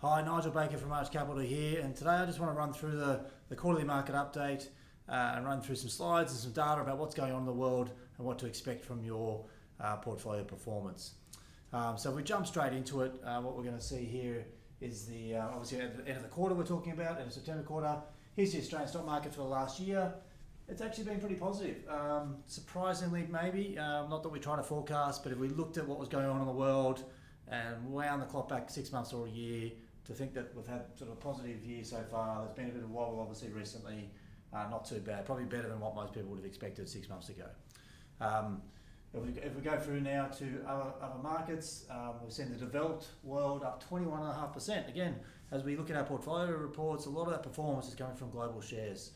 Hi, Nigel Baker from Arch Capital here, and today I just want to run through the quarterly market update and run through some slides and some data about what's going on in the world and what to expect from your portfolio performance. So if we jump straight into it, what we're going to see here is the obviously at the end of the quarter we're talking about, end of September quarter. Here's the Australian stock market for the last year. It's actually been pretty positive. Surprisingly, maybe, not that we try to forecast, but if we looked at what was going on in the world and wound the clock back 6 months or a year, to think that we've had sort of a positive year so far. There's been a bit of wobble obviously recently, not too bad, probably better than what most people would have expected 6 months ago. If we go through now to other markets, we've seen the developed world up 21.5%. Again, as we look at our portfolio reports, a lot of that performance is coming from global shares.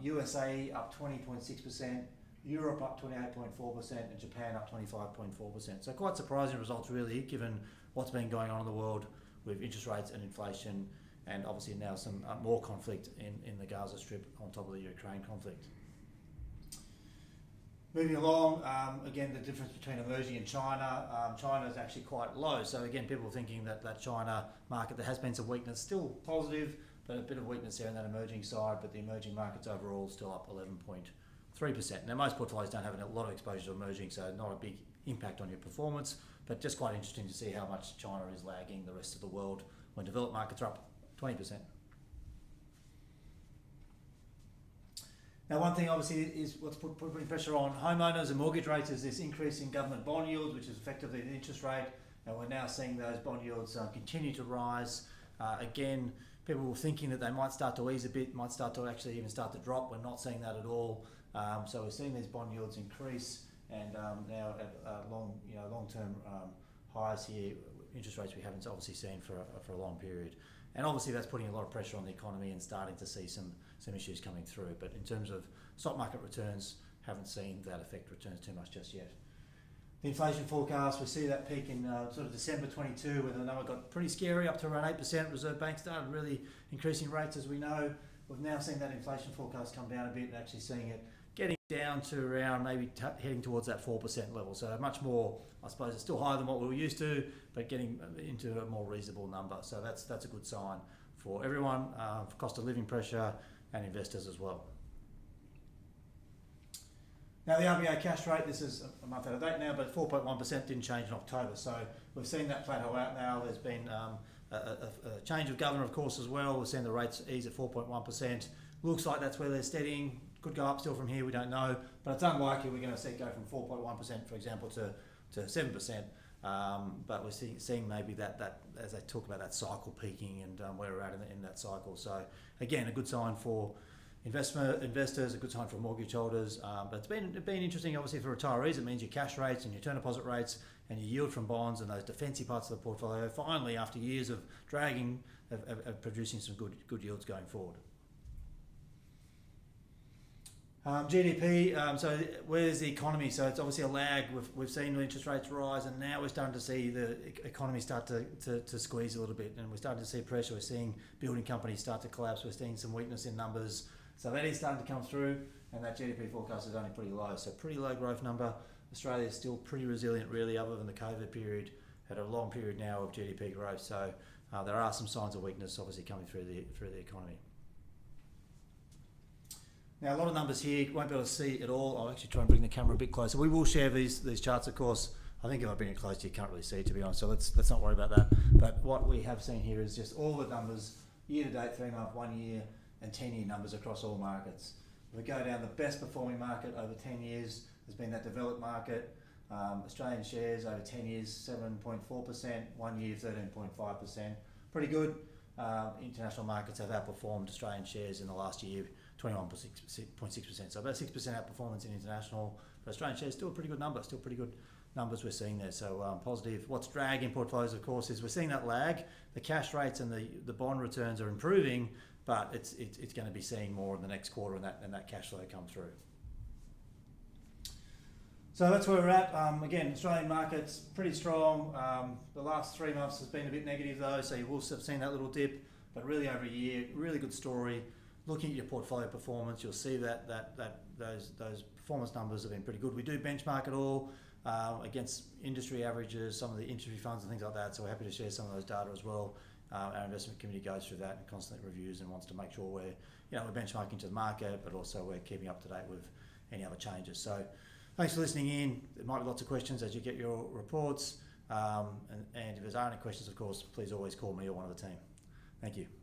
USA up 20.6%, Europe up 28.4%, and Japan up 25.4%. So quite surprising results really, given what's been going on in the world with interest rates and inflation, and obviously now some more conflict in the Gaza Strip on top of the Ukraine conflict. Moving along, again, the difference between emerging and China. China is actually quite low. So again, people are thinking that China market, there has been some weakness, still positive, but a bit of weakness there in that emerging side, but the emerging markets overall still up 11.3%. Now most portfolios don't have a lot of exposure to emerging, so not a big impact on your performance, but just quite interesting to see how much China is lagging the rest of the world when developed markets are up 20%. Now one thing obviously is what's putting pressure on homeowners and mortgage rates is this increase in government bond yields, which is effectively the interest rate, and we're now seeing those bond yields continue to rise. Again, people were thinking that they might start to ease a bit, might start to actually even start to drop. We're not seeing that at all. So we're seeing these bond yields increase, and now at long-term highs here, interest rates we haven't obviously seen for a long period. And obviously that's putting a lot of pressure on the economy and starting to see some issues coming through. But in terms of stock market returns, haven't seen that affect returns too much just yet. The inflation forecast, we see that peak in sort of December 22, where the number got pretty scary, up to around 8%. Reserve Bank started really increasing rates, as we know. We've now seen that inflation forecast come down a bit and actually seeing it getting down to around maybe heading towards that 4% level. So much more, I suppose it's still higher than what we were used to, but getting into a more reasonable number. So that's a good sign for everyone, for cost of living pressure and investors as well. Now the RBA cash rate, this is a month out of date now, but 4.1% didn't change in October. So we've seen that plateau out now. There's been a change of governor, of course, as well. We've seen the rates ease at 4.1%. Looks like that's where they're steadying. Could go up still from here, we don't know. But it's unlikely we're going to see it go from 4.1%, for example, to 7%. But we're seeing maybe that as they talk about that cycle peaking and where we're at in that cycle. So again, a good sign for investors, a good sign for mortgage holders. But it's been interesting, obviously, for retirees. It means your cash rates and your term deposit rates and your yield from bonds and those defensive parts of the portfolio finally, after years of dragging, of producing some good yields going forward. GDP, so where's the economy? So it's obviously a lag. We've seen the interest rates rise, and now we're starting to see the economy start to squeeze a little bit, and we're starting to see pressure. We're seeing building companies start to collapse. We're seeing some weakness in numbers. So that is starting to come through, and that GDP forecast is only pretty low. So pretty low growth number. Australia is still pretty resilient really, other than the COVID period. Had a long period now of GDP growth. So there are some signs of weakness obviously coming through the economy. Now a lot of numbers here, you won't be able to see it all. I'll actually try and bring the camera a bit closer. We will share these charts, of course. I think if I bring it closer, you can't really see it, to be honest. So let's not worry about that. But what we have seen here is just all the numbers, year to date, 3 month, 1 year, and 10-year numbers across all markets. If we go down, the best performing market over 10 years has been that developed market. Australian shares over 10 years, 7.4%, 1 year, 13.5%. Pretty good. International markets have outperformed Australian shares in the last year, 21.6%. So about 6% outperformance in international, but Australian shares still a pretty good number, still pretty good numbers we're seeing there. So positive. What's dragging portfolios, of course, is we're seeing that lag. The cash rates and the bond returns are improving, but it's going to be seeing more in the next quarter and that cash flow come through. So that's where we're at. Again, Australian market's pretty strong. The last 3 months has been a bit negative though, so you will have seen that little dip, but really over a year, really good story. Looking at your portfolio performance, you'll see that those performance numbers have been pretty good. We do benchmark it all against industry averages, some of the industry funds and things like that, so we're happy to share some of those data as well Our investment committee goes through that and constantly reviews and wants to make sure we're benchmarking to the market, but also we're keeping up to date with any other changes. So thanks for listening in. There might be lots of questions as you get your reports. And if there are any questions, of course, please always call me or one of the team. Thank you.